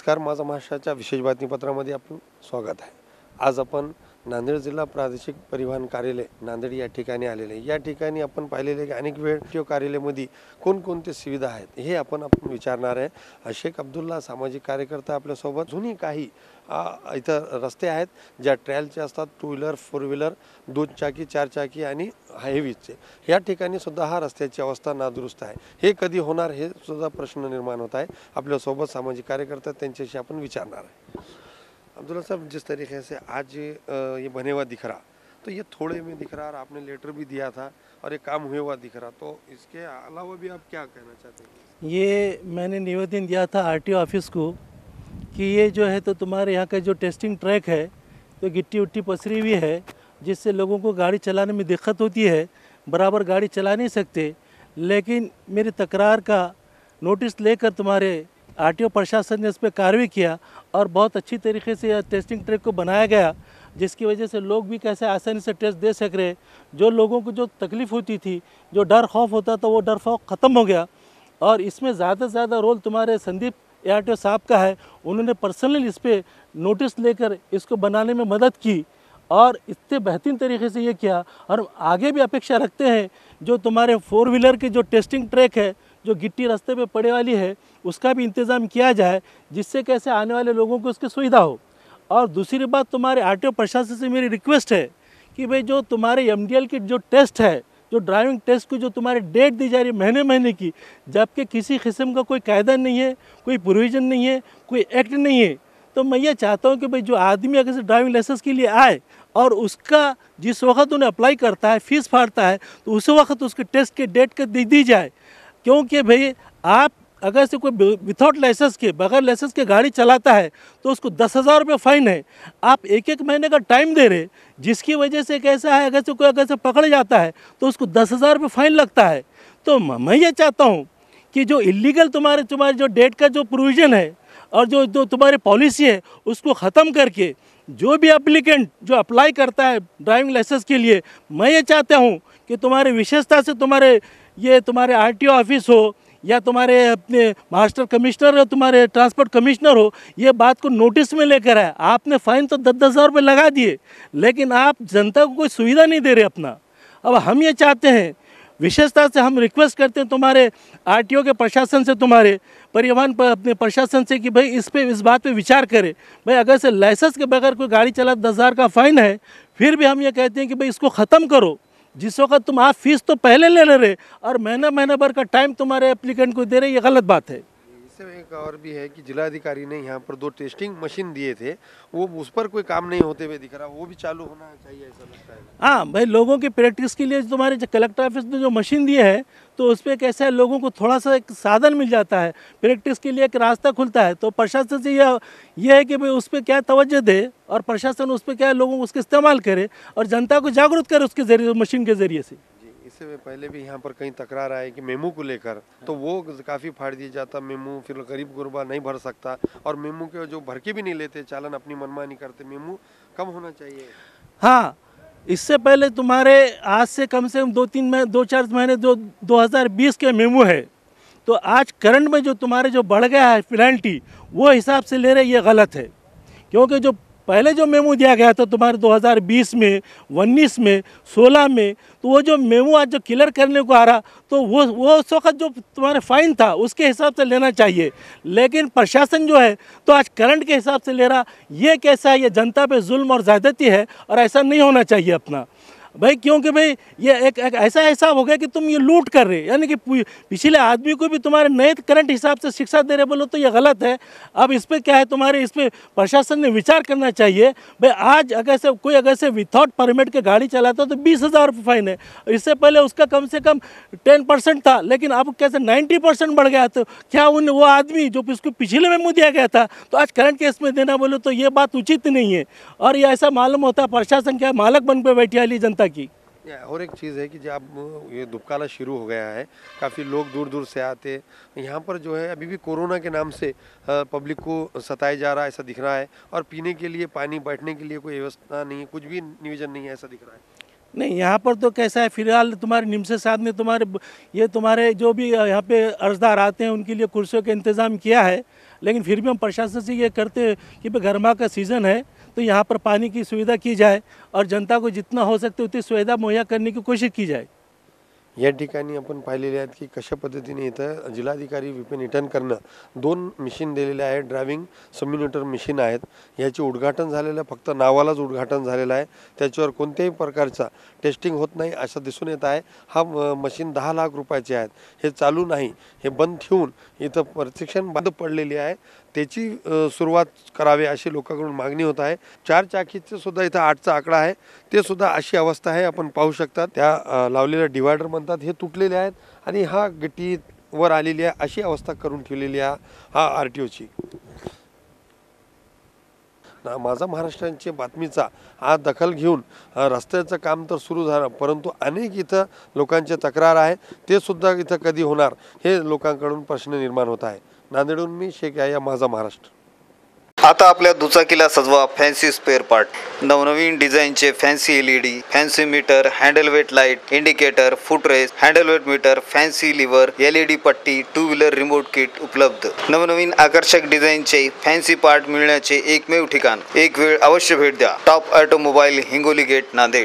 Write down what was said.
नमस्कार, माझा महाराष्ट्राच्या विशेष बातमीपत्रामध्ये आपलं स्वागत आहे। आज आपण नांदेड जिल्हा प्रादेशिक परिवहन कार्यालय नांदेड या ठिकाणी आलेले आहे। या ठिकाणी आपण पाहिलेले की अनेक वेळ टीओ कार्यालयामध्ये कोणकोणते सुविधा आहेत हे आपण विचारणार आहे। शेख अब्दुल्ला सामाजिक कार्यकर्ता आपल्या सोबत। जुनी काही इथं रस्ते आहेत ज्या ट्रायलचे असतात, 2 व्हीलर 4 व्हीलर 2 चाकी 4 चाकी आणि हेवीचे। या ठिकाणी सुद्धा हा रस्त्याची अवस्था नादुरुस्त आहे। हे कधी होणार हे सुद्धा प्रश्न निर्माण होता है। आपल्या सोबत सामाजिक कार्यकर्ता त्यांच्याशी आपण विचारणार आहे। अब्दुल्ला साहब, जिस तरीके से आज ये बने हुआ दिख रहा, तो ये थोड़े में दिख रहा और आपने लेटर भी दिया था और ये काम हुआ हुआ दिख रहा, तो इसके अलावा भी आप क्या कहना चाहते हैं? ये मैंने निवेदन दिया था आरटीओ ऑफिस को कि ये जो है तो तुम्हारे यहाँ का जो टेस्टिंग ट्रैक है तो गिट्टी उट्टी पसरी हुई है, जिससे लोगों को गाड़ी चलाने में दिक्कत होती है, बराबर गाड़ी चला नहीं सकते। लेकिन मेरी तकरार का नोटिस लेकर तुम्हारे आरटीओ प्रशासन ने इस पर कार्रवाई किया और बहुत अच्छी तरीके से यह टेस्टिंग ट्रैक को बनाया गया, जिसकी वजह से लोग भी कैसे आसानी से टेस्ट दे सक रहे। जो लोगों को जो तकलीफ़ होती थी, जो डर खौफ होता था, वो डर खौफ ख़त्म हो गया। और इसमें ज़्यादा से ज़्यादा रोल तुम्हारे संदीप आरटीओ साहब का है। उन्होंने पर्सनली इस पर नोटिस लेकर इसको बनाने में मदद की और इतने बेहतरीन तरीके से ये किया। और आगे भी अपेक्षा रखते हैं जो तुम्हारे 4 व्हीलर के जो टेस्टिंग ट्रैक है, जो गिट्टी रास्ते पे पड़े वाली है, उसका भी इंतज़ाम किया जाए, जिससे कैसे आने वाले लोगों को उसकी सुविधा हो। और दूसरी बात, तुम्हारे आरटीओ प्रशासन से मेरी रिक्वेस्ट है कि भाई जो तुम्हारे एमडीएल की जो टेस्ट है, जो ड्राइविंग टेस्ट की जो तुम्हारी डेट दी जा रही है महीने महीने की, जबकि किसी किस्म का कोई कायदा नहीं है, कोई प्रोविज़न नहीं है, कोई एक्ट नहीं है, तो मैं ये चाहता हूँ कि भाई जो आदमी अगर से ड्राइविंग लाइसेंस के लिए आए और उसका जिस वक्त उन्हें अप्लाई करता है, फीस फाड़ता है, तो उस वक्त उसके टेस्ट के डेट का दी जाए। क्योंकि भाई आप अगर से कोई विदाउट लाइसेंस के, बगैर लाइसेंस के गाड़ी चलाता है तो उसको 10,000 रुपये फ़ाइन है। आप एक महीने का टाइम दे रहे, जिसकी वजह से कैसा है, अगर से पकड़ जाता है तो उसको 10,000 रुपये फ़ाइन लगता है। तो मैं ये चाहता हूँ कि जो इलीगल तुम्हारे जो डेट का जो प्रोविज़न है और जो तुम्हारी पॉलिसी है, उसको ख़त्म करके जो भी एप्लीकेंट जो अप्लाई करता है ड्राइविंग लाइसेंस के लिए, मैं ये चाहता हूँ कि तुम्हारे विशेषता से तुम्हारे आरटीओ ऑफिस हो या तुम्हारे अपने मास्टर कमिश्नर हो, तुम्हारे ट्रांसपोर्ट कमिश्नर हो, ये बात को नोटिस में लेकर आए। आपने फ़ाइन तो 10,000 रुपये लगा दिए, लेकिन आप जनता को कोई सुविधा नहीं दे रहे अपना। अब हम ये चाहते हैं, विशेषता से हम रिक्वेस्ट करते हैं तुम्हारे आरटीओ के प्रशासन से, तुम्हारे परिवहन पर अपने प्रशासन से कि भाई इस बात पे विचार करें। भाई अगर से लाइसेंस के बगैर कोई गाड़ी चला 10,000 का फ़ाइन है, फिर भी हम ये कहते हैं कि भाई इसको ख़त्म करो। जिस वक्त तुम आप फीस तो पहले ले रहे और महीना भर का टाइम तुम्हारे एप्लीकेंट को दे रहे, ये गलत बात है। इससे एक और भी है कि जिलाधिकारी ने यहाँ पर 2 टेस्टिंग मशीन दिए थे, वो उस पर कोई काम नहीं होते हुए दिख रहा, वो भी चालू होना चाहिए ऐसा लगता है। हाँ भाई, लोगों की प्रैक्टिस के लिए तुम्हारे जो कलेक्टर ऑफिस में जो मशीन दिए है, तो उस पर कैसा है, लोगों को थोड़ा सा एक साधन मिल जाता है, प्रैक्टिस के लिए एक रास्ता खुलता है। तो प्रशासन से यह है कि भाई उस पर क्या तवज्जो दे और प्रशासन उस पर क्या लोगों को उसका इस्तेमाल करे और जनता को जागरूक करे उसके जरिए, मशीन के ज़रिए से। इससे पहले भी यहाँ पर कहीं तकरार आए कि मेमू को लेकर, तो वो काफ़ी फाड़ दिया जाता, मेमू फिर गरीब गुरबा नहीं भर सकता और मेमू के जो भर के भी नहीं लेते, चालन अपनी मनमानी करते, मेमू कम होना चाहिए। हाँ, इससे पहले तुम्हारे आज से कम से कम 2-4 महीने जो 2020 के मेमू है, तो आज करंट में जो तुम्हारे जो बढ़ गया है पेनल्टी, वो हिसाब से ले रहे, ये गलत है। क्योंकि जो पहले जो मेमू दिया गया था तुम्हारे 2020 में, 19 में, 16 में, तो वो जो मेमू आज जो क्लियर करने को आ रहा, तो वो उस वक्त जो तुम्हारे फ़ाइन था उसके हिसाब से लेना चाहिए। लेकिन प्रशासन जो है तो आज करंट के हिसाब से ले रहा, ये कैसा है, ये जनता पे जुल्म और ज़्यादती है और ऐसा नहीं होना चाहिए अपना भाई। क्योंकि भाई ये एक ऐसा हिसाब हो गया कि तुम ये लूट कर रहे, यानी कि पिछले आदमी को भी तुम्हारे नए करंट हिसाब से शिक्षा दे रहे, बोलो तो ये गलत है। अब इस पर क्या है, तुम्हारे इस पर प्रशासन ने विचार करना चाहिए। भाई आज अगर से विदाउट परमिट के गाड़ी चलाता तो 20,000 रुपये फ़ाइन है। इससे पहले उसका कम से कम 10% था, लेकिन अब कैसे 90% बढ़ गया। तो क्या वो आदमी जो उसको पिछले में दिया गया था, तो आज करंट केस में देना, बोलो तो ये बात उचित नहीं है। और ये ऐसा मालूम होता है प्रशासन क्या मालक बन पे बैठी वाली जनता की। और एक चीज़ है कि जब ये दुबकाला शुरू हो गया है, काफ़ी लोग दूर दूर से आते यहाँ पर, जो है अभी भी कोरोना के नाम से पब्लिक को सताया जा रहा है ऐसा दिख रहा है। और पीने के लिए पानी, बैठने के लिए कोई व्यवस्था नहीं है, कुछ भी नियोजन नहीं है ऐसा दिख रहा है। नहीं, यहाँ पर तो कैसा है, फिलहाल तुम्हारे निमसे साथ में तुम्हारे जो भी यहाँ पे अर्जदार आते हैं उनके लिए कुर्सियों का इंतज़ाम किया है। लेकिन फिर भी हम प्रशासन से ये करते हैं कि भाई गर्मा का सीज़न है तो यहाँ पर पानी की सुविधा की जाए और जनता को जितना हो सकते उतनी सुविधा मुहैया करने की कोशिश की जाए। या ठिकाणी आपण पाहिलेले आहेत की कशा पद्धतीने इथं जिल्हाधिकारी विपिन ईटनकरनं 2 मशीन दिलेले आहेत, ड्रायव्हिंग सिम्युलेटर मशीन आहेत. याचे उद्घाटन झालेलं फक्त नावालाच उद्घाटन झालेलं आहे. त्याच्यावर कोणत्याही प्रकारचा टेस्टिंग होत नाही असं दिसून येत आहे. हा मशीन 10 लाख रुपयाचे आहेत. हे चालू नाही, हे बंद ठेवून इथं प्रशिक्षण बंद पडलेली आहे. त्याची सुरुवात करावी अशी लोकांकडून मागणी होत आहे. 4 चाकीचे सुद्धा इथं 8चा आकडा आहे, ते सुद्धा अशी अवस्था आहे. आपण पाहू शकता त्या लावलेल्या डिवायडर म्हणतात हे तुटलेले आहेत आणि हा गिट्टी वर आलेली आहे अशी अवस्था करून ठेवलेली आहे हा आरटीओची. माझा महाराष्ट्राच्या बातमीचा आज दखल घेऊन रस्त्याचं काम तर सुरू झालं, परंतु अनेक इथं लोकांचे तक्रार आहे ते सुद्धा इथं कधी होणार हे लोकांकडून प्रश्न निर्माण होत आहे. नांदेडहून मी शेख याया, माझा महाराष्ट्र. आता आपल्या दुचाकीला सजवा फॅन्सी स्पेअर पार्ट. नवनवीन डिझाईनचे fancy LED, fancy meter, handle weight light, indicator, footrest, handle weight meter, fancy lever, LED पट्टी, 2 व्हीलर रिमोट किट उपलब्ध. नवनवीन आकर्षक डिझाईनचे फॅन्सी पार्ट मिळण्याचे एकमेव ठिकाण. एक वेळ अवश्य भेट द्या. Top automobile, Hingoli gate, Nanded.